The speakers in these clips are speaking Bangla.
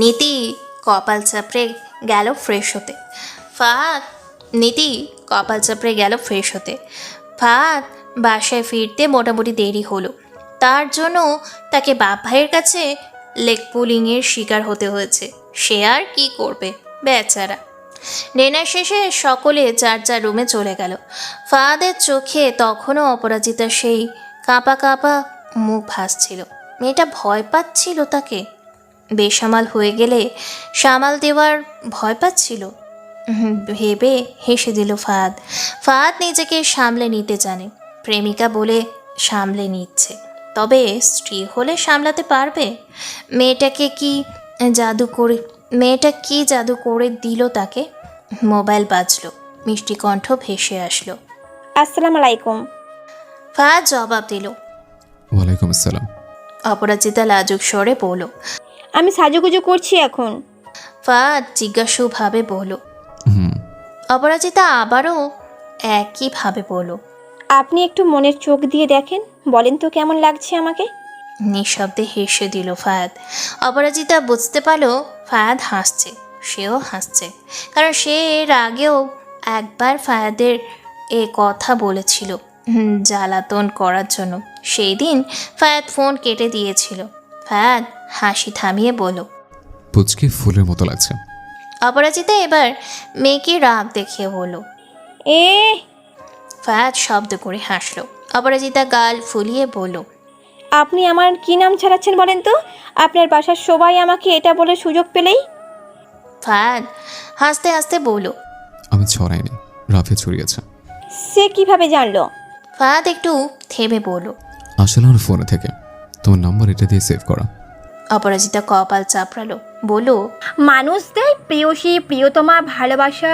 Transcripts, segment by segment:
নীতি কপাল চাপড়ে গেল ফ্রেশ হতে। ফাহাদ নীতি কপাল চাপড়ে গেল ফ্রেশ হতে। ফাহাদ বাসায় ফিরতে মোটামুটি দেরি হলো। তার জন্য তাকে বাপ ভাইয়ের কাছে লেগ পুলিংয়ের শিকার হতে হয়েছে। সে আর কি করবে বেচারা। ডিনার শেষে সকলে যার যার রুমে চলে গেল। ফাহাদের চোখে তখনও অপরাজিতার সেই কাঁপা কাঁপা মুখ ভাসছিল। মেয়েটা ভয় পাচ্ছিল তাকে। বেসামাল হয়ে গেলে সামাল দেওয়ার ভয় পাচ্ছিল। ভেবে হেসে দিল ফাহাদ। ফাহাদ নিজেকে সামলে নিতে জানে, প্রেমিকা বলে সামলে নিচ্ছে, তবে স্ত্রী হলে সামলাতে পারবে? মেয়েটা কি জাদু করে দিল তাকে? মোবাইল বাজলো, মিষ্টি কণ্ঠ ভেসে আসলো। আসসালামু আলাইকুম। ফাহাদ জবাব দিল, ওয়ালাইকুম আসসালাম। অপরাজিতা লাজুক স্বরে বলল, আমি সাজুগুজু করছি এখন। ফাহাদ জিজ্ঞাসুভাবে বলল। হুম। অপরাজিতা আবারও একইভাবে বলল। আপনি একটু মনের চোখ দিয়ে দেখেন, বলেন তো কেমন লাগছে আমাকে? নিঃশব্দে হেসে দিল ফাহাদ। অপরাজিতা বুঝতে পারল ফাহাদ হাসছে। সেও হাসছে, কারণ সে এর আগেও একবার ফাহাদের এ কথা বলেছিল জ্বালাতন করার জন্য। সেই দিন ফাহাদ ফোন কেটে দিয়েছিল। ফাহাদ হাসি থামিয়ে বলল, পুচকে ফুলের মতো লাগছে। অপরাজিতা এবার মেয়েকে রাগ দেখিয়ে বলল। এ ফাহাদ শব্দ করে হাসল। অপরাজিতা গাল ফুলিয়ে বলল, আপনি আমার কি নাম ছাড়াচ্ছেন বলেন তো? আপনার বাসার সবাই আমাকে এটা বলে সুযোগ পেলেই। ফাহাদ হাসতে হাসতে বলল, আমি ছড়াইনি, রাফে ছড়িয়েছে। সে কিভাবে জানলো? ফাহাদ একটু থেমে বলল। আসলে আমার ফোনে থেকে তোমার নাম্বার এটা দিয়ে সেভ করা। অপরাজিতা কপাল চাপড়ালো, বলল, মানুষদের প্রিয়সী প্রিয়তমা ভালোবাসা,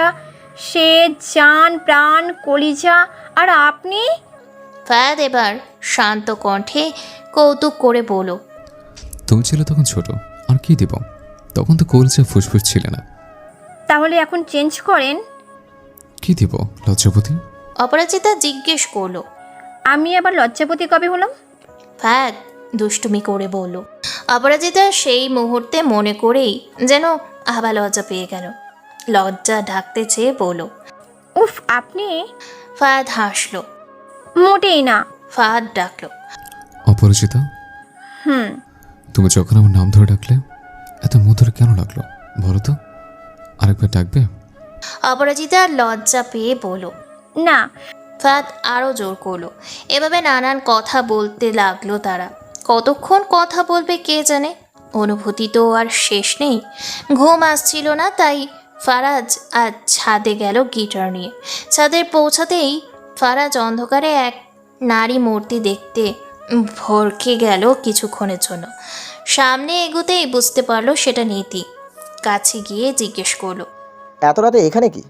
সে জান প্রাণ কলিজা, আর আপনি? ফাহাদ এবার শান্ত কণ্ঠে কৌতুক করে বলল, তুমি ছিলে তখন ছোট, আর কি দিব? তখন তো কলসে ফুসফুস ছিলে না। তাহলে এখন চেঞ্জ করেন। কি দিব লজ্জাপতি? অপরাজিতা জিজ্ঞেস করলো। আমি আবার লজ্জাপতি কবে হলাম? ফাহাদ দুষ্টুমি করে বলল। অপরাজিতা সেই মুহূর্তে মনে করেই যেন আবার লজ্জা পেয়ে গেল। লজ্জা ঢাকতে চেয়ে বলল। উফ, আপনি? ফাহাদ হাসলো। মোটেই না। ফাহাদ ডাকলো, অপরিচিতা। হুম। তুমি যখন আমার নাম ধরে ডাকলে এত মধুর কেন লাগলো বলো তো? আরেকবার ডাকবে? অপরাজিতা লজ্জা পেয়ে বলল। না। ফাহাদ আরও জোর করলো। এভাবে নানান কথা বলতে লাগলো তারা। কতক্ষণ কথা বলবে কে জানে। অনুভূতি তো আর শেষ নেই। ঘুম আসছিল না, তাই ফারাজ আজ ছাদে গেল গিটার নিয়ে। ছাদে পৌঁছাতেই ফারাজ অন্ধকারে এক নারী মূর্তি দেখতে ভরকে গেল কিছুক্ষণের জন্য। সামনে এগোতেই বুঝতে পারলো সেটা নীতি। কাছে গিয়ে জিজ্ঞেস করলো, এত রাতে এখানে কি?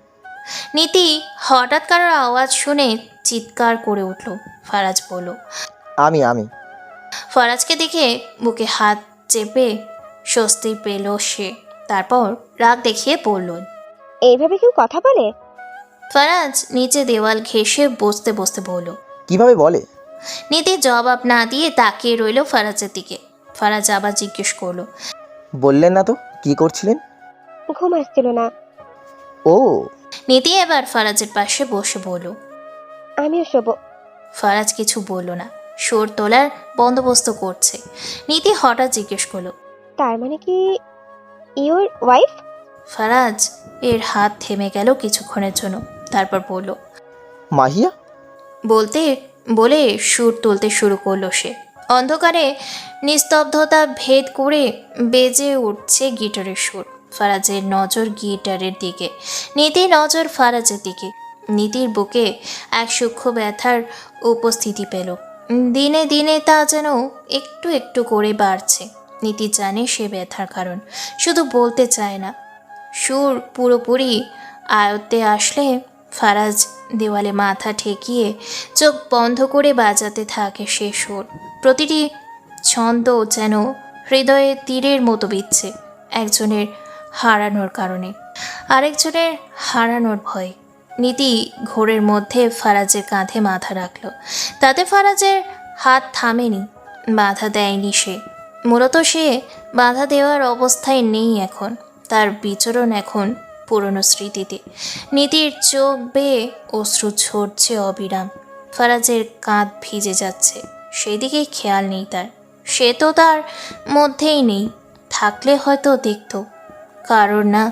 নীতি হঠাৎ কারোর আওয়াজ শুনে চিৎকার করে উঠল। ফারাজ বলল। আমি ফারাজকে দেখে বুকে হাত চেপে স্বস্তি পেল সে। তারপর রাগ দেখিয়ে বলল, এইভাবে কেউ কথা বলে? ফারাজ নিচে দেওয়াল ঘেঁষে বসতে বসতে বলল। কিভাবে বলে? নীতি জবাব না দিয়ে তাকিয়ে রইল ফারাজের দিকে। ফারাজ আবার জিজ্ঞেস করলো, বললেন না তো কি করছিলেন? ঘুম আসছিল না। ও, নীতি এবার ফারাজের পাশে বসে বলল। আমিও শোবো। ফারাজ কিছু বলল না, সুর তোলার বন্দোবস্ত করছে। নীতি হঠাৎ জিজ্ঞেস করলো, তার মানে কি ইওর ওয়াইফ? ফারাজ এর হাত থেমে গেল কিছুক্ষণের জন্য। তারপর বলল, মাহিয়া? বলে সুর তুলতে শুরু করলো সে। অন্ধকারে নিস্তব্ধতা ভেদ করে বেজে উঠছে গিটারের সুর। ফারাজের নজর গিটারের দিকে, নীতির নজর ফারাজের দিকে। নীতির বুকে এক সূক্ষ্ম ব্যথার উপস্থিতি পেল। দিনে দিনে তা যেন একটু একটু করে বাড়ছে। নীতি জানে সে ব্যথার কারণ, শুধু বলতে চায় না। সুর পুরোপুরি আয়ত্তে আসলে ফারাজ দেওয়ালে মাথা ঠেকিয়ে চোখ বন্ধ করে বাজাতে থাকে সে সুর। প্রতিটি ছন্দ যেন হৃদয়ে তীরের মতো বিচ্ছে। একজনের হারানোর কারণে, আরেকজনের হারানোর ভয়। নীতি ঘোরের মধ্যে ফারাজের কাঁধে মাথা রাখল। তাতে ফারাজের হাত থামেনি, বাধা দেয়নি সে। মূলত সে বাধা দেওয়ার অবস্থায় নেই এখন। তার বিচরণ এখন পুরনো স্মৃতিতে। নীতির চোখ বেয়ে অশ্রু ঝরছে অবিরাম। ফারাজের কাঁধ ভিজে যাচ্ছে, সেদিকে খেয়াল নেই তার। সে তো তার মধ্যেই নেই, থাকলে হয়তো দেখত কারোর না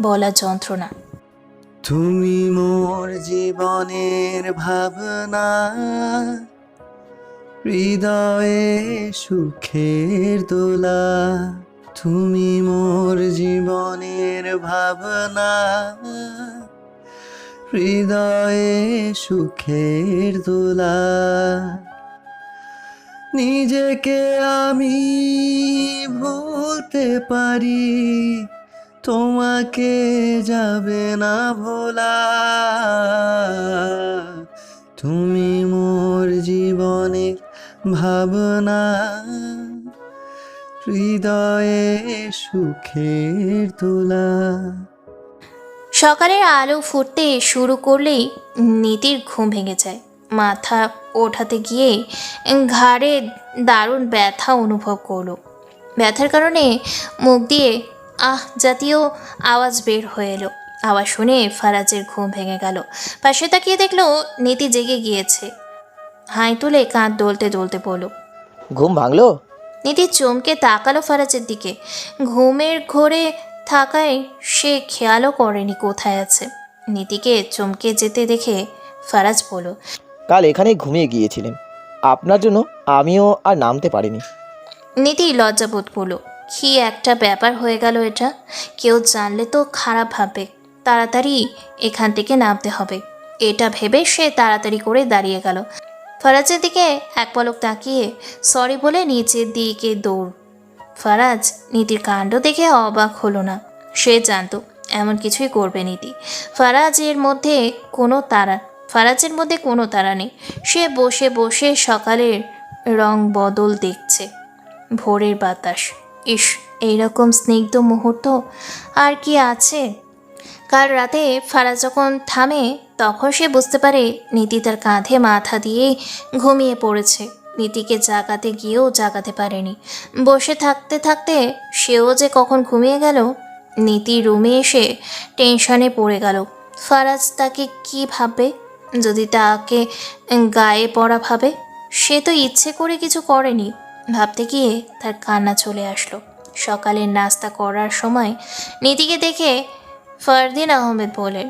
বলা যন্ত্রণা। তুমি মোর জীবনের ভাবনা, হৃদয়ে সুখের দোলা। তুমি মোর জীবনের ভাবনা, হৃদয়ে সুখের দোলা। নিজেকে আমি ভুলতে পারি, তোমাকে যাবে না ভোলা। তুমি মোর জীবনের ভাবনা, হৃদয়ে সুখের দোলা। সকালের আলো ফুটতে শুরু করলেই নীতির ঘুম ভেঙে যায়। মাথা ওঠাতে গিয়ে ঘাড়ে দারুণ ব্যথা অনুভব করলো। ব্যথার কারণে মুখ দিয়ে আহ জাতীয় আওয়াজ বের হয়ে এলো। আওয়াজ শুনে ফারাজের ঘুম ভেঙে গেল। পাশে তাকিয়ে দেখলো নীতি জেগে গিয়েছে। হাই তুলে কাঁধ দোলতে দোলতে বলল, ঘুম ভাঙলো? নীতি চমকে তাকালো ফারাজের দিকে। ঘুমের ঘোরে থাকায় সে খেয়ালও করেনি কোথায় আছে। নীতিকে চমকে যেতে দেখে ফারাজ বলল, কাল এখানেই ঘুমিয়ে গিয়েছিলেন, আপনার জন্য আমিও আর নামতে পারিনি। নীতি লজ্জাবোধ করলো। কি একটা ব্যাপার হয়ে গেল এটা। কেউ জানলে তো খারাপ ভাববে। তাড়াতাড়ি এখান থেকে নামতে হবে, এটা ভেবে সে তাড়াতাড়ি করে দাঁড়িয়ে গেল। ফারাজের দিকে এক পলক তাকিয়ে সরি বলে নিচের দিকে দৌড়। ফারাজ নীতির কাণ্ড দেখে অবাক হলো না। সে জানতো এমন কিছুই করবে নীতি। ফারাজের মধ্যে কোনো তাড়া নেই। সে বসে বসে সকালের রং বদল দেখছে, ভোরের বাতাস। ইস, এইরকম স্নিগ্ধ মুহূর্ত আর কি আছে? কাল রাতে ফারাজ যখন থামে তখন সে বুঝতে পারে নীতি তার কাঁধে মাথা দিয়ে ঘুমিয়ে পড়েছে। নীতিকে জাগাতে গিয়েও জাগাতে পারেনি। বসে থাকতে থাকতে সেও যে কখন ঘুমিয়ে গেল। নীতি রুমে এসে টেনশনে পড়ে গেল। ফারাজ তাকে কি ভাববে যদি তাকে গায়ে পড়া ভাবে? সে তো ইচ্ছে করে কিছু করেনি। ভাবতে গিয়ে তার কান্না চলে আসলো। সকালের নাস্তা করার সময় নীতিকে দেখে ফারদিন আহমেদ বলেন,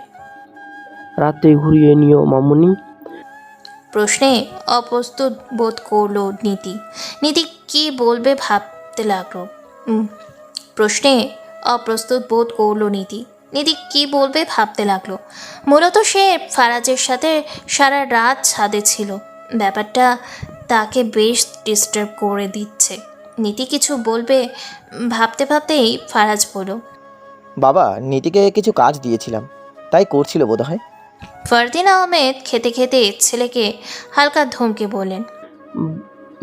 রাতে ঘুরিয়ে নিও মামুনি। প্রশ্নে অপ্রস্তুত বোধ করলো নীতি। নীতি কি বলবে ভাবতে লাগলো। প্রশ্নে অপ্রস্তুত বোধ করলো নীতি। নীতি কি বলবে ভাবতে লাগলো। মূলত সে ফারাজের সাথে সারা রাত ছাদে ছিল। ব্যাপারটা তাকে বেশ ডিস্টার্ব করে দিচ্ছে। নীতি কিছু বলবে ভাবতে ভাবতেই ফারাজ বলল, বাবা নীতিকে কিছু কাজ দিয়েছিলাম, তাই করছিল বোধহয়। ফারদিন আহমেদ খেতে খেতে ছেলেকে হালকা ধমকে বলেন,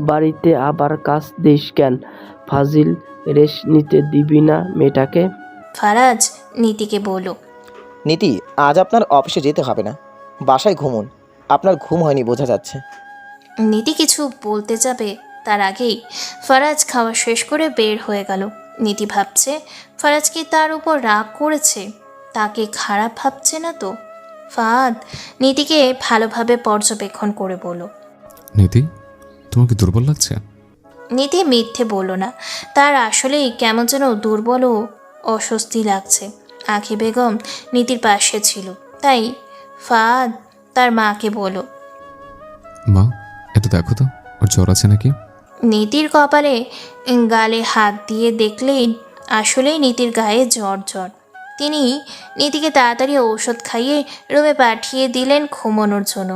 বাড়িতে আবার কাজ দিস কেন? ফাজিল, রেস্ট নিতে দিবি না মেয়েটাকে? ফারাজ নীতিকে বলল, নীতি, আজ আপনার অফিসে যেতে হবে না, বাসায় ঘুমুন। আপনার ঘুম হয়নি বোঝা যাচ্ছে। নীতি কিছু বলতে যাবে তার আগেই ফারাজ খাওয়া শেষ করে বের হয়ে গেল। নীতি ভাবছে ফারাজ কি তার উপর রাগ করেছে, তাকে খারাপ ভাবছে না তো? ফাহাদ নীতিকে ভালোভাবে পর্যবেক্ষণ করে বলল, নীতি, তোমার কি দুর্বল লাগছে? নীতি মিথ্যে বলল না। তার আসলেই কেমন যেন দুর্বল ও অস্বস্তি লাগছে। আঁখি বেগম নীতির পাশে ছিল, তাই ফাহাদ তার মাকে বলল, মা, এটা দেখো তো, ওর জ্বর আছে নাকি? নীতির কপালে গালে হাত দিয়ে দেখলেন আসলেই নীতির গায়ে জ্বর জ্বর। তিনি নীতিকে তাড়াতাড়ি ঔষধ খাইয়ে রুমে পাঠিয়ে দিলেন ঘুমানোর জন্য।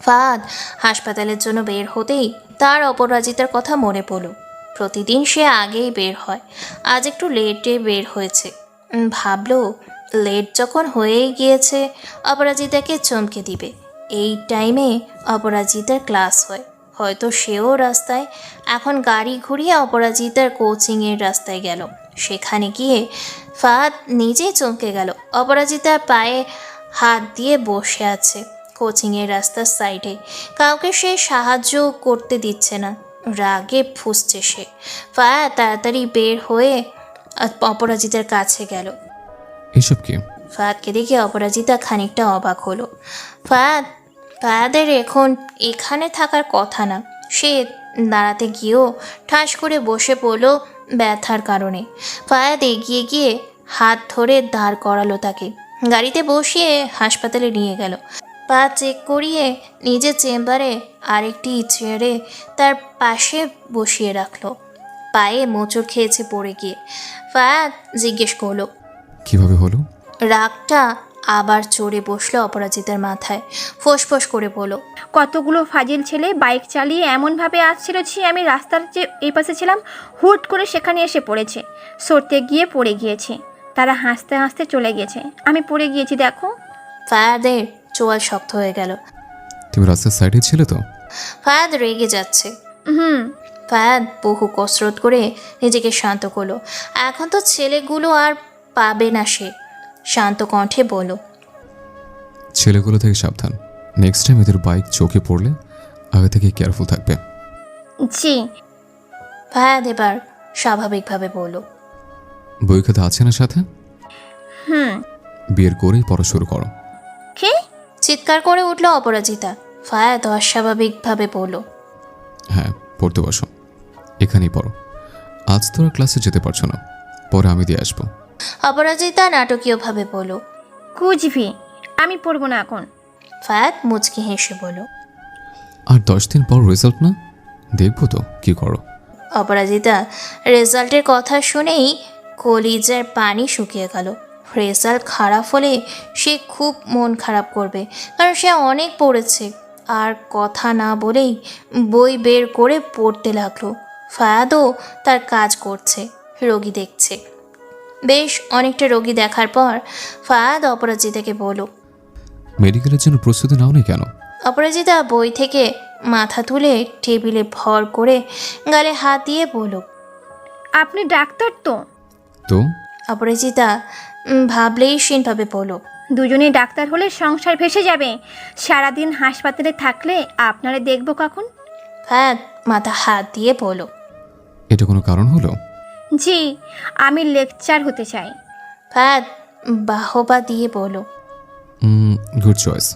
ফাহাদ হাসপাতালের জন্য বের হতেই তার অপরাজিতার কথা মনে পড়ল। প্রতিদিন সে আগেই বের হয়, আজ একটু লেটে বের হয়েছে। ভাবলো লেট যখন হয়েই গিয়েছে অপরাজিতাকে চমকে দিবে। এই টাইমে অপরাজিতার ক্লাস হয়, হয়তো সেও রাস্তায়। এখন গাড়ি ঘুরিয়ে অপরাজিতার কোচিংয়ের রাস্তায় গেল। সেখানে গিয়ে ফাহাদ নিজেই চমকে গেল। অপরাজিতার পায়ে হাত দিয়ে বসে আছে কোচিংয়ের রাস্তার সাইডে। কাউকে সে সাহায্য করতে দিচ্ছে না। রাগে ফুঁসছে সে। ফায়াদ তাড়াতাড়ি বের হয়ে অপরাজিতার কাছে গেল। এসব কি? ফায়াদকে দেখে অপরাজিতা খানিকটা অবাক হলো। ফায়াদের এখন এখানে থাকার কথা না। সে দাঁড়াতে গিয়েও ঠাস করে বসে পড়লো ব্যথার কারণে। ফায়াদ এগিয়ে গিয়ে হাত ধরে দাঁড় করালো তাকে, গাড়িতে বসিয়ে হাসপাতালে নিয়ে গেল। পা চেক করিয়ে নিজের চেম্বারে আরেকটি চেয়ারে তার পাশে বসিয়ে রাখলো। পায়ে মোচড় খেয়েছে পড়ে গিয়ে। ফায়াদ জিজ্ঞেস করলো। কিভাবে হলো? রাগটা আবার চড়ে বসলো অপরাজিতার মাথায়। ফোঁস করে বলল, কতগুলো ফাজিল ছেলে বাইক চালিয়ে এমনভাবে আসছিল যে আমি রাস্তার যে এই পাশে ছিলাম, হুট করে সেখানে এসে পড়েছে। সরতে গিয়ে পড়ে গিয়েছে। তারা হাসতে হাসতে চলে গেছে, আমি পড়ে গিয়েছি দেখো। ফায়াদের চোয়াল শক্ত হয়ে গেল। তুমি রাস্তার সাইডে ছিলে তো? ফায়াদ রেগে যাচ্ছে। হুম। ফায়াদ বহু কসরত করে নিজেকে শান্ত করলো। এখন তো ছেলেগুলো আর পাবে না সে। শান্ত কণ্ঠে বলল, ছেলেগুলো থেকে সাবধান। নেক্সট টাইম এদের বাইক চোখে পড়লে আগে থেকে কেয়ারফুল থাকবে। জি। ফায়াদ এবার স্বাভাবিকভাবে বলল, বই খাতা আছে না সাথে? হুম। বিয়ের করেই পড়া শুরু করো। কি? চিৎকার করে উঠল অপরাজিতা। ফায়াদ অস্বাভাবিকভাবে বলল, হ্যাঁ, পড়তে বসো। এখানেই পড়ো। আজ তোরা ক্লাসে যেতে পারছো না, পরে আমি দিয়ে আসবো। অপরাজিতা নাটকীয়ভাবে বলল। কুচবি, আমি পড়বো না এখন। ফায়াদ মুচকি হেসে বলল, আর 10 দিন পর রেজাল্ট না? দেখবো তো কি করো। অপরাজিতা রেজাল্টের কথা শুনেই কলিজার পানি শুকিয়ে গেল। রেজাল্ট খারাপ হলে সে খুব মন খারাপ করবে, কারণ সে অনেক পড়েছে। আর কথা না বলেই বই বের করে পড়তে লাগলো। ফায়াদও তার কাজ করছে, রোগী দেখছে। বেশ অনেকটা রোগী দেখার পর ফায়াদ অপরাজিতাকে বলল, মেডিকেলের জন্য প্রস্তুতি নাও নি কেন? অপরাজিতা বই থেকে মাথা তুলে টেবিলে ভর করে গালে হাত দিয়ে বলল, আপনি ডাক্তার তো? তো অপরাজিতা ভাবলেই হীনভাবে বলল, দুজনেই ডাক্তার হলে সংসার ভেসে যাবে। সারাদিন হাসপাতালে থাকলে আপনারা দেখবো কখন? ফায়াদ মাথা হাত দিয়ে বলল, এটা কোনো কারণ হলো? জি, আমি লেকচার হতে চাই। ফায়াদ বাহবা দিয়ে বলল। Good choice.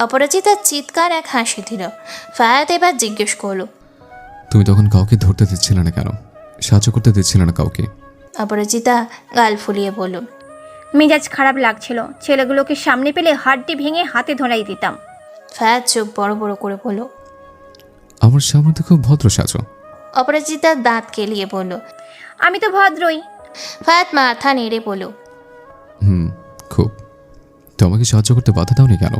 অপরাজিতার চিৎকার এক হাসি দিল। ফায়াদ এবার জিজ্ঞেস করলো, তুমি তখন কাউকে ধরতে দিচ্ছিলে না কেন? সাহায্য করতে দিচ্ছিলে না কাউকে? অপরাজিতা গাল ফুলিয়ে বলল, মেজাজ খারাপ লাগছিল। ছেলেগুলোকে সামনে পেলে হাড্ডি ভেঙে হাতে ধরাই দিতাম। ফায়াদ চোখ বড় বড় করে বলল। আমার সামনে তো খুব ভদ্র সাজো। অপরাজিতা দাঁত কেলিয়ে বলল। আমি তো ভদ্রই। ফায়াদ মাথা নেড়ে বলল, খুব। তোমাকে সাহায্য করতে বাধা দাওনি কেন?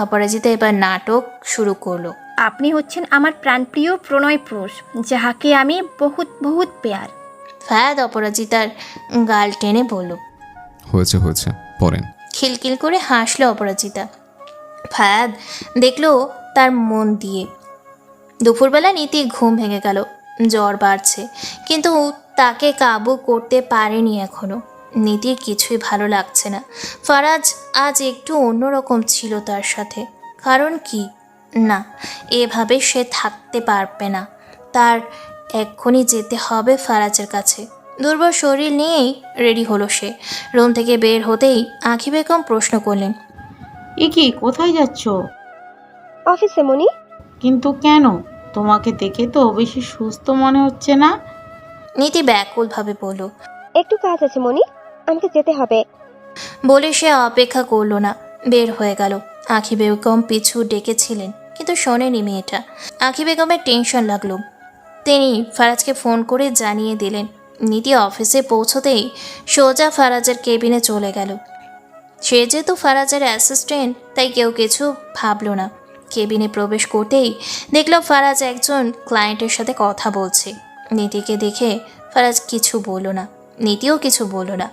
অপরাজিতা এবার নাটক শুরু করলো। আপনি হচ্ছেন আমার প্রাণপ্রিয় প্রণয় পুরুষ, যাহাকে আমি বহুত বহুত পেয়ার। ফায়াদ অপরাজিতার গাল টেনে বলল। হয়েছে হয়েছে, পড়েন। খিলখিল করে হাসলো অপরাজিতা। ফায়াদ দেখলো তার মন দিয়ে। দুপুরবেলা নীতির ঘুম ভেঙে গেল। জ্বর বাড়ছে, কিন্তু তাকে কাবু করতে পারেনি এখনো। নীতির কিছুই ভালো লাগছে না। ফারাজ আজ একটু অন্যরকম ছিল তার সাথে। কারণ কি? না, এভাবে সে থাকতে পারবে না। তার এক্ষুনি যেতে হবে ফারাজের কাছে। দুর্বল শরীর নিয়েই রেডি হলো সে। রুম থেকে বের হতেই আঁখি বেগম প্রশ্ন করলেন, এ কি, কোথায় যাচ্ছ? অফিসে মনি। কিন্তু কেন? তোমাকে দেখে তো বেশি সুস্থ মনে হচ্ছে না। নীতি ব্যাকুলভাবে বলল। একটু কাজ আছে মনি, আমাকে যেতে হবে। বলে সে অপেক্ষা করলো না, বের হয়ে গেল। আঁখি বেগম পিছু ডেকেছিলেন, কিন্তু শোনেনি মেয়েটা। আঁখি বেগমের টেনশন লাগলো। তিনি ফারাজকে ফোন করে জানিয়ে দিলেন। নীতি অফিসে পৌঁছতেই সোজা ফারাজের কেবিনে চলে গেল। সে যেহেতু ফারাজের অ্যাসিস্ট্যান্ট, তাই কেউ কিছু ভাবলো না। কেবিনে প্রবেশ করতেই দেখল ফারাজ একজন ক্লায়েন্টের সাথে কথা বলছে। নীতিকে দেখে ফারাজ কিছু বলল না, নীতিও কিছু বলল না।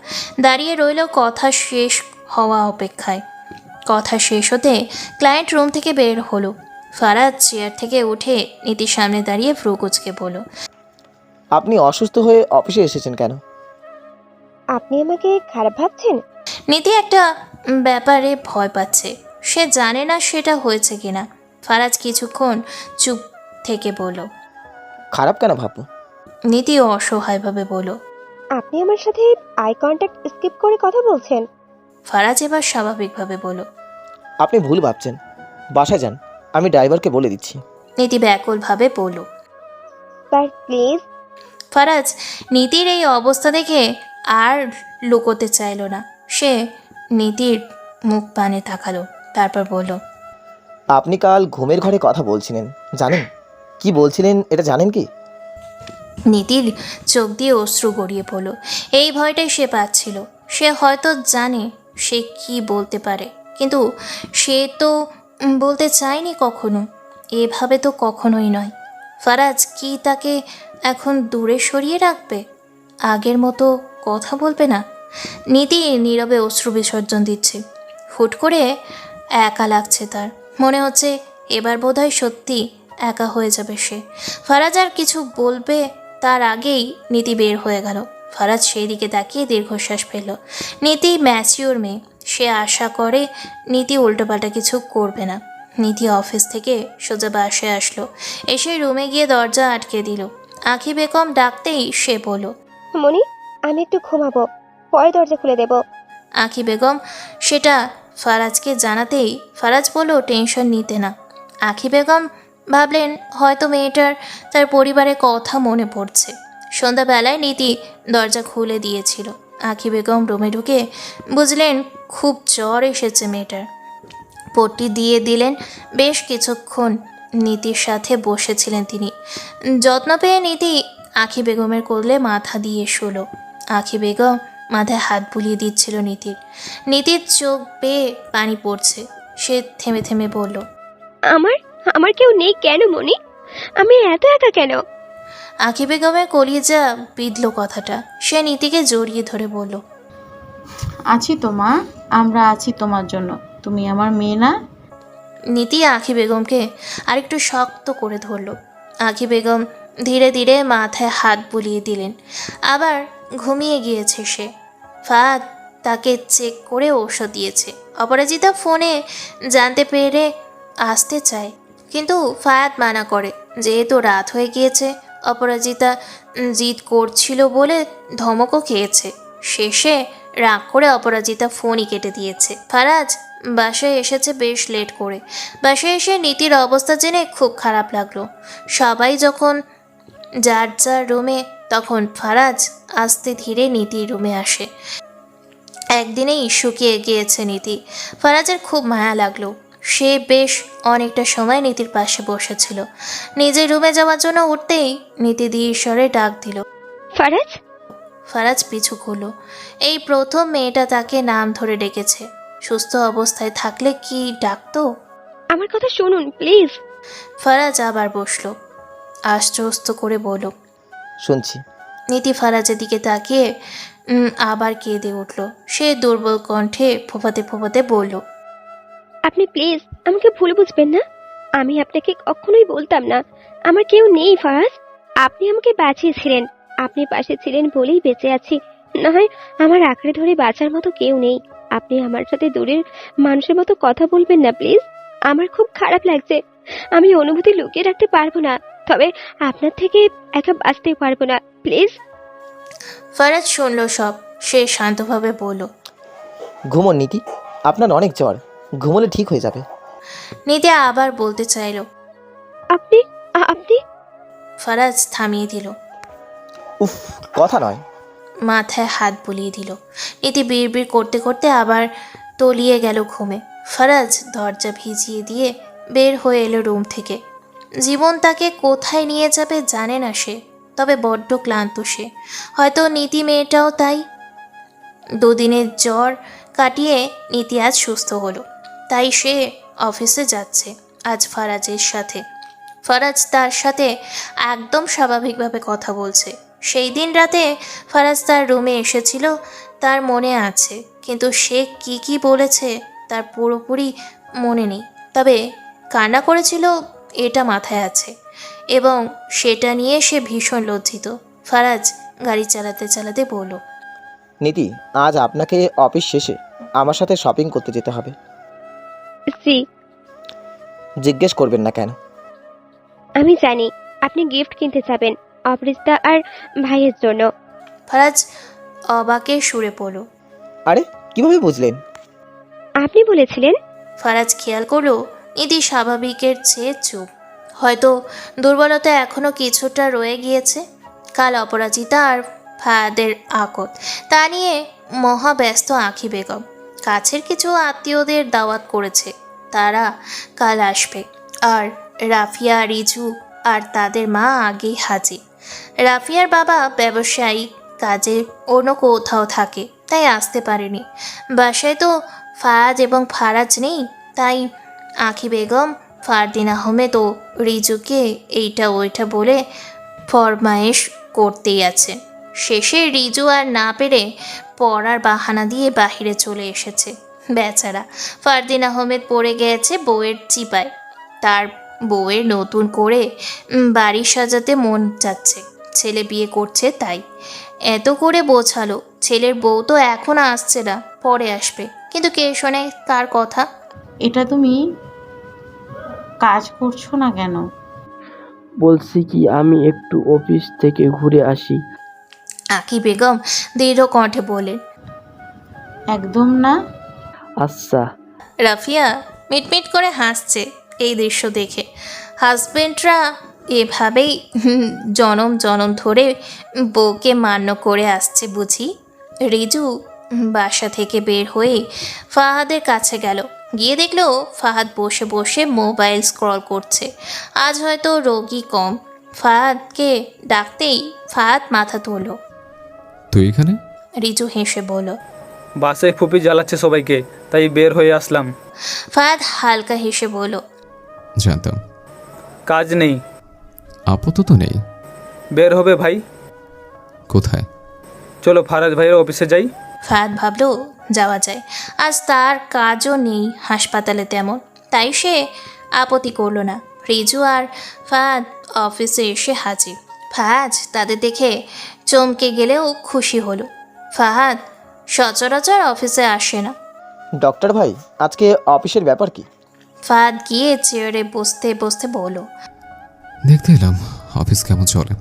দাঁড়িয়ে রইল কথা শেষ হওয়া অপেক্ষায়। কথা শেষ হতে ক্লায়েন্ট রুম থেকে বের হলো। ফারাজ চেয়ার থেকে উঠে নীতির সামনে দাঁড়িয়ে ভ্রু কুঁচকে বলল, আপনি অসুস্থ হয়ে অফিসে এসেছেন কেন? আপনি আমাকে খারাপ ভাবছেন? নীতি একটা ব্যাপারে ভয় পাচ্ছে। সে জানে না সেটা হয়েছে কিনা। ফারাজ কিছুক্ষণ চুপ থেকে বলল, খারাপ কেন ভাববো? নীতি অসহায়ভাবে বলল। আপনি আমার সাথে আই কন্ট্যাক্ট স্কিপ করে কথা বলছেন। ফারাজ এবার স্বাভাবিকভাবে বলল। আপনি ভুল ভাবছেন। বাসায় যান, আমি ড্রাইভারকে বলে দিচ্ছি। নীতি ব্যাকুলভাবে বলল। Sir please. ফারাজ নীতির এই অবস্থা দেখে আর লুকোতে চাইল না। সে নীতির মুখ পানে তাকালো, তারপর বলল। আপনি কাল ঘুমের ঘরে কথা বলছিলেন, জানেন কি বলছিলেন এটা জানেন কি? নীতির চোখ দিয়ে অশ্রু গড়িয়ে পড়ল। এই ভয়টাই সে পাচ্ছিল। সে হয়তো জানে সে কি বলতে পারে, কিন্তু সে তো বলতে চায়নি কখনো। এভাবে তো কখনোই নয়। ফারাজ কি তাকে এখন দূরে সরিয়ে রাখবে? আগের মতো কথা বলবে না? নীতি নীরবে অশ্রু বিসর্জন দিচ্ছে। হুট করে একা লাগছে তার। মনে হচ্ছে এবার বোধহয় সত্যি একা হয়ে যাবে সে। ফারাজ আর কিছু বলবে তার আগেই নীতি বের হয়ে গেল। ফারাজ সেই দিকে তাকিয়ে দীর্ঘশ্বাস ফেলল। নীতি ম্যাচিওর মেয়ে, সে আশা করে নীতি উল্টোপাল্টা কিছু করবে না। নীতি অফিস থেকে সোজা বাসায় আসলো। এসে রুমে গিয়ে দরজা আটকে দিল। আঁখি বেগম ডাকতেই সে বলল। মনি, আমি একটু ঘুমাবো, পরে দরজা খুলে দেব। আঁখি বেগম সেটা ফারাজকে জানাতেই ফারাজ বলল টেনশন নিতে না। আঁখি বেগম ভাবলেন হয়তো মেয়েটার তার পরিবারের কথা মনে পড়ছে। সন্ধ্যাবেলায় নীতি দরজা খুলে দিয়েছিল। আঁখি বেগম রুমে ঢুকে বুঝলেন খুব জ্বর এসেছে মেয়েটার। পট্টি দিয়ে দিলেন। বেশ কিছুক্ষণ নীতির সাথে বসেছিলেন তিনি। যত্ন পেয়ে নীতি আঁখি বেগমের কোলে মাথা দিয়ে শুলো। আঁখি বেগম মাথায় হাত বুলিয়ে দিচ্ছিল নীতির। নীতির চোখ বেয়ে পানি পড়ছে। সে থেমে থেমে বলল। আমার আমার কেউ নেই কেন মনি? আমি এত একা কেন? আঁখি বেগমের কলিজা বিঁধল কথাটা। সে নীতিকে জড়িয়ে ধরে বলল। আছি তো মা, আমরা আছি তোমার জন্য। তুমি আমার মেয়ে না? নীতি আঁখি বেগমকে আরেকটু শক্ত করে ধরল। আঁখি বেগম ধীরে ধীরে মাথায় হাত বুলিয়ে দিলেন। আবার ঘুমিয়ে গিয়েছে সে। ফাহাদ তাকে চেক করে ঔষধ দিয়েছে। অপরাজিতা ফোনে জানতে পেরে আসতে চায়, কিন্তু ফাহাদ মানা করে। যেহেতু রাত হয়ে গিয়েছে, অপরাজিতা জিদ করছিল বলে ধমকও খেয়েছে। শেষে রাগ করে অপরাজিতা ফোনই কেটে দিয়েছে। ফারাজ বাসায় এসেছে বেশ লেট করে। বাসায় এসে নীতির অবস্থা জেনে খুব খারাপ লাগলো। সবাই যখন যার যার রুমে, তখন ফারাজ আস্তে ধীরে নীতির রুমে আসে। একদিনেই শুকিয়ে গিয়েছে নীতি। ফারাজের খুব মায়া লাগলো। সে বেশ অনেকটা সময় নীতির পাশে বসেছিল। নিজের রুমে যাওয়ার জন্য উঠতেই নীতি ধীর স্বরে ডাক দিল। ফারাজ। ফারাজ পিছু করল। এই প্রথম মেয়েটা তাকে নাম ধরে ডেকেছে। সুস্থ অবস্থায় থাকলে কি ডাকতো? আমার কথা শুনুন প্লিজ। ফারাজ আবার বসলো। আশ্বস্ত করে বলল। শুনছি। নীতি ফারাজের দিকে তাকিয়ে আবার কেঁদে উঠল। সে দুর্বল কণ্ঠে ফোপাতে ফোপাতে বলল। আপনি প্লিজ আমাকে ভুল বুঝবেন না। আমি আপনাকে কখনোই বলতাম না আমার কেউ নেই ফারাজ। আপনি আমাকে বাঁচিয়েছিলেন, আপনি পাশে ছিলেন বলেই বেঁচে আছি। না হয় আমার আঁকড়ে ধরে বাঁচার মতো কেউ নেই। আপনি আমার সাথে দূরের মানুষের মতো কথা বলবেন না প্লিজ। আমার খুব খারাপ লাগছে। আমি অনুভূতি লুকিয়ে রাখতে পারবো না, তবে আপনার থেকে একা বাঁচতে পারবো না প্লিজ। ফারাজ শুনল সব। সে শান্তভাবে বলল। ঘুমোন নীতি, আপনার অনেক জ্বর, ঘুমোলে ঠিক হয়ে যাবে। নীতি আবার বলতে চাইল। আপনি আপনি ফারাজ থামিয়ে দিল। উফ, কথা নয়। মাথায় হাত বুলিয়ে দিল। নীতি বিড়বিড় করতে করতে আবার তলিয়ে গেল ঘুমে। ফারাজ দরজা ভিজিয়ে দিয়ে বের হয়ে এলো রুম থেকে। জীবন তাকে কোথায় নিয়ে যাবে জানে না সে, তবে বড্ড ক্লান্ত সে। হয়তো নীতি মেয়েটাও তাই। দুদিনের জ্বর কাটিয়ে নীতি আজ সুস্থ হলো, তাই সে অফিসে যাচ্ছে আজ ফারাজের সাথে। ফারাজ তার সাথে একদম স্বাভাবিকভাবে কথা বলছে। সেই দিন রাতে ফারাজ তার রুমে এসেছিল, তার মনে আছে, কিন্তু সে কি কি বলেছে তার পুরোপুরি মনে নেই। তবে কান্না করেছিল এটা মাথায় আছে, এবং সেটা নিয়ে সে ভীষণ লজ্জিত। ফারাজ গাড়ি চালাতে চালাতে বলল। নীতি, আজ আপনাকে অফিস শেষে আমার সাথে শপিং করতে যেতে হবে। জি। জিজ্ঞেস করবেন না কেন। আমি জানি আপনি গিফট কিনতে যাবেন অপরিচিতা আর ভাইয়ের জন্য। ফারাজ অবাকের সুরে পড়ল। আরে কিভাবে বুঝলেন? আপনি বলেছিলেন। ফারাজ খেয়াল করলো নিধি স্বাভাবিকের চেয়ে চুপ। হয়তো দুর্বলতা এখনো কিছুটা রয়ে গিয়েছে। কাল অপরাজিতা আর ফায়াদের আকত তা নিয়ে মহাব্যস্ত আঁখি বেগম। কাছের কিছু আত্মীয়দের দাওয়াত করেছে, তারা কাল আসবে। আর রাফিয়া, রিজু আর তাদের মা আগেই হাজির। রাফিয়ার বাবা ব্যবসায়ী কাজে অন্য কোথাও থাকে, তাই আসতে পারেনি। বাসায় তো ফায়াজ এবং ফারাজ নেই, তাই আঁখি বেগম, ফারদিন আহমেদ ও রিজুকে এইটা ওইটা বলে ফরমায়েশ করতেই আছে। শেষে রিজু আর না পেরে পড়ার বাহানা দিয়ে বাহিরে চলে এসেছে। বেচারা ফারদিন আহমেদ পড়ে গিয়েছে বউয়ের চিপায়। তার বউয়ের নতুন করে বাড়ি সাজাতে মন যাচ্ছে, ছেলে বিয়ে করছে তাই। এত করে বোঝালো, ছেলের বউ তো এখন আসছে না, পরে আসবে, কিন্তু কে শোনে কার কথা। এটা তুমি কাজ করছো না কেন? বলছি কি আমি একটু অফিস থেকে ঘুরে আসি। আঁখি বেগম দৃঢ় কণ্ঠে বলেন। একদম না। আচ্ছা। রাফিয়া মিটমিট করে হাসছে এই দৃশ্য দেখে। হাজবেন্ডরা এভাবেই জনম জনম ধরে বউকে মান্য করে আসছে বুঝি। রিজু বাসা থেকে বের হয়ে ফাহাদের কাছে গেল। গিয়ে দেখলো ফাহাদ বসে বসে মোবাইল স্ক্রল করছে। আজ হয়তো রোগী কম। ফাহাদকে ডাকতেই ফাহাদ মাথা তুলল। তুই এখানে? রিজু হেসে বলল। বাসে ফুপি জ্বালাচ্ছে সবাইকে, তাই বের হয়ে আসলাম। ফাহাদ হালকা হেসে বলল। জানতাম। কাজ নেই? আপাতত নেই। বের হবে ভাই? কোথায়? চলো ফারাজ ভাইয়ের অফিসে যাই। ফাহাদ ভাবলো যাওয়া যায়, আজ তার কাজও নেই হাসপাতালে তেমন, তাই সে আপত্তি করলো না। রিজু আর ফাহাদ অফিসে এসে হাজির। ফাহাদ তাদের দেখে চমকে গেলেও খুশি হলো। ফাহাদ সচরাচর অফিসে আসে না। ডক্টর ভাই, আজকে অফিসের ব্যাপার কি? ফাহাদ গিয়ে চেয়ারে বসতে বসতে বলল। দেখতে এলাম অফিস কেমন চলে।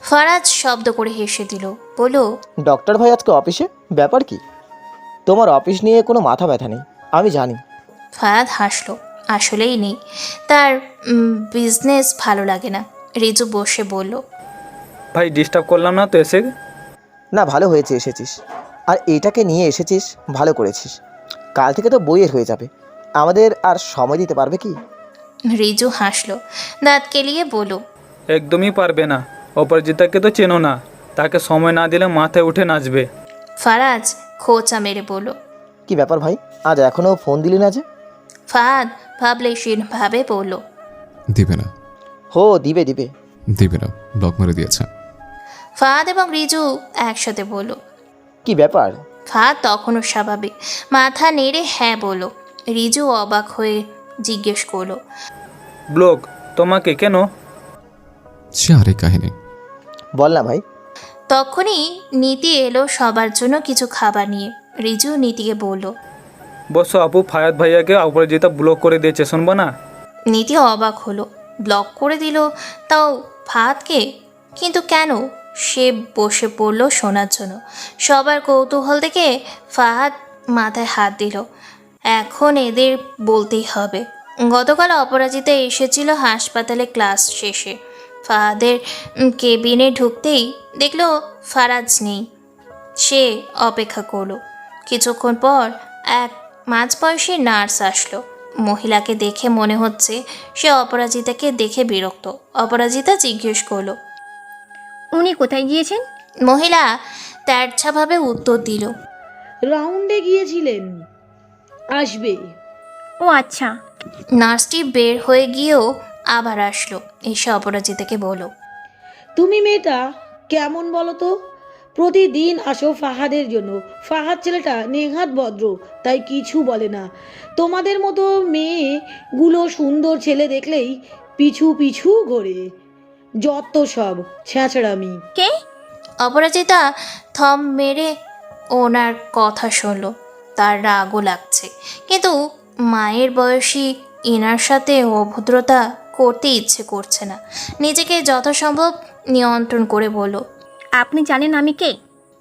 ফারাজ শব্দ করে হেসে দিল, বলল। ডক্টর ভাই আজকে অফিসে ব্যাপার কি? তোমার অফিস নিয়ে কোনো মাথা ব্যথা নেই, আমি জানি। ফাহাদ হাসলো। আসলেই নেই, তার বিজনেস ভালো লাগে না। রিজু বসে বলল। ভাই ডিস্টার্ব করলাম না তো এসে? না, ভালো হয়েছে এসেছিস, আর এইটাকে নিয়ে এসেছিস, ভালো করেছিস। কাল থেকে তো বইয়ের হয়ে যাবে, আমাদের আর সময় দিতে পারবে কি? রিজু হাসলো, দাঁত কেলিয়ে বলল। একদমই পারবে না। অপরাজিতাকে তো চেনো না, তাকে সময় না দিলে মাথায় উঠে নাচবে। ফারাজ খোঁচা মেরে বলল। কি ব্যাপার ভাই, আজ এখনও ফোন দিলি না যে? ফাহাদ ভাবলেশীন ভাবে বলল। দিবে না। হো, দিবে দিবে। দিবে না, ব্লক মেরে দিয়েছে। ফাহাদ এবং রিজু একসাথে বলল। কি ব্যাপার? ফাহাদ তখনও স্বাভাবিক, মাথা নেড়ে হ্যাঁ বলল। রিজু অবাক হয়ে জিজ্ঞেস করলো। ব্লক তোমাকে কেন? সে আরেক কাহিনী। বল না ভাই। তখনই নীতি এলো সবার জন্য কিছু খাবার নিয়ে। রিজু নীতিকে বলল। বসো আপু, ফায়াদ ভাইয়াকে অপরাজিতা ব্লক করে দিয়েছে, শুনবো না? নীতি অবাক হলো, ব্লক করে দিল, তাও ফাহাদকে? কিন্তু কেন? সে বসে পড়ল শোনার জন্য। সবার কৌতূহল দেখে ফাহাদ মাথায় হাত দিল। এখন এদের বলতেই হবে। গতকাল অপরাজিতা এসেছিল হাসপাতালে ক্লাস শেষে। ফাহাদের কেবিনে ঢুকতেই দেখলো ফারাজ নেই। সে অপেক্ষা করলো। কিছুক্ষণ পর এক মাঝবয়সী নার্স আসলো। মহিলাকে দেখে মনে হচ্ছে সে অপরাজিতাকে দেখে বিরক্ত। অপরাজিতা জিজ্ঞেস করলো। উনি কোথায় গিয়েছেন? মহিলা তেরছাভাবে উত্তর দিল। রাউন্ডে গিয়েছিলেন, আসবে। ও আচ্ছা। নার্সটি বের হয়ে গিয়েও আবার আসলো, এসে অপরাজিতাকে বলল। তুমি মেয়েটা কেমন বলো তো? প্রতিদিন আসো ফাহাদের জন্য। ফাহাদ ছেলেটা নেহাত ভদ্র, তাই কিছু বলে না। তোমাদের মতো মেয়েগুলো সুন্দর ছেলে দেখলেই পিছু পিছু ঘোরে। যত সব ছ্যাঁচড়ামি। কে? অপরাজিতা থম মেরে ওনার কথা শুনল। তার রাগও লাগছে, কিন্তু মায়ের বয়সী এনার সাথে অভদ্রতা করতে ইচ্ছে করছে না। নিজেকে যথাসম্ভব নিয়ন্ত্রণ করে বলল। আপনি জানেন আমি কে?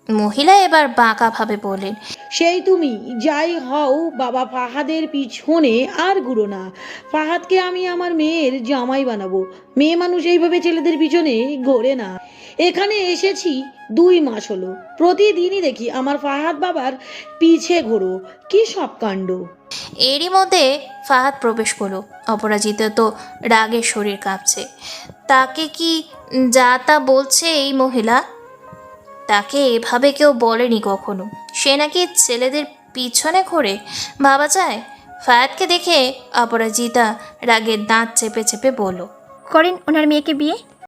মহিলা এবার বাঁকাভাবে বললেন। সেই তুমি যাই হও বাবা, ফাহাদের পিছনে আর ঘুরো না। ফাহাদকে আমি আমার মেয়ের জামাই বানাবো। মেয়ে মানুষ এইভাবে ছেলেদের পিছনে ঘোরে না। এখানে এসেছি 2 মাস হলো, প্রতিদিনই দেখি আমার ফাহাদ বাবার পিছে ঘোরো। কি সব কাণ্ড! এরই মধ্যে ফাহাদ প্রবেশ করলো। অপরাজিতা তো রাগে শরীর কাঁপছে। তাকে কি যা তা বলছে এই মহিলা? তাকে এভাবে কেউ বলেনি কখনো। সে নাকি ছেলেদের পিছনে ঘোরে, ভাবা যায়। ফায়াদকে দেখে অপরাজিতা রাগের দাঁত চেপে চেপে বলল। করেন ওনার মেয়েকে বিয়ে।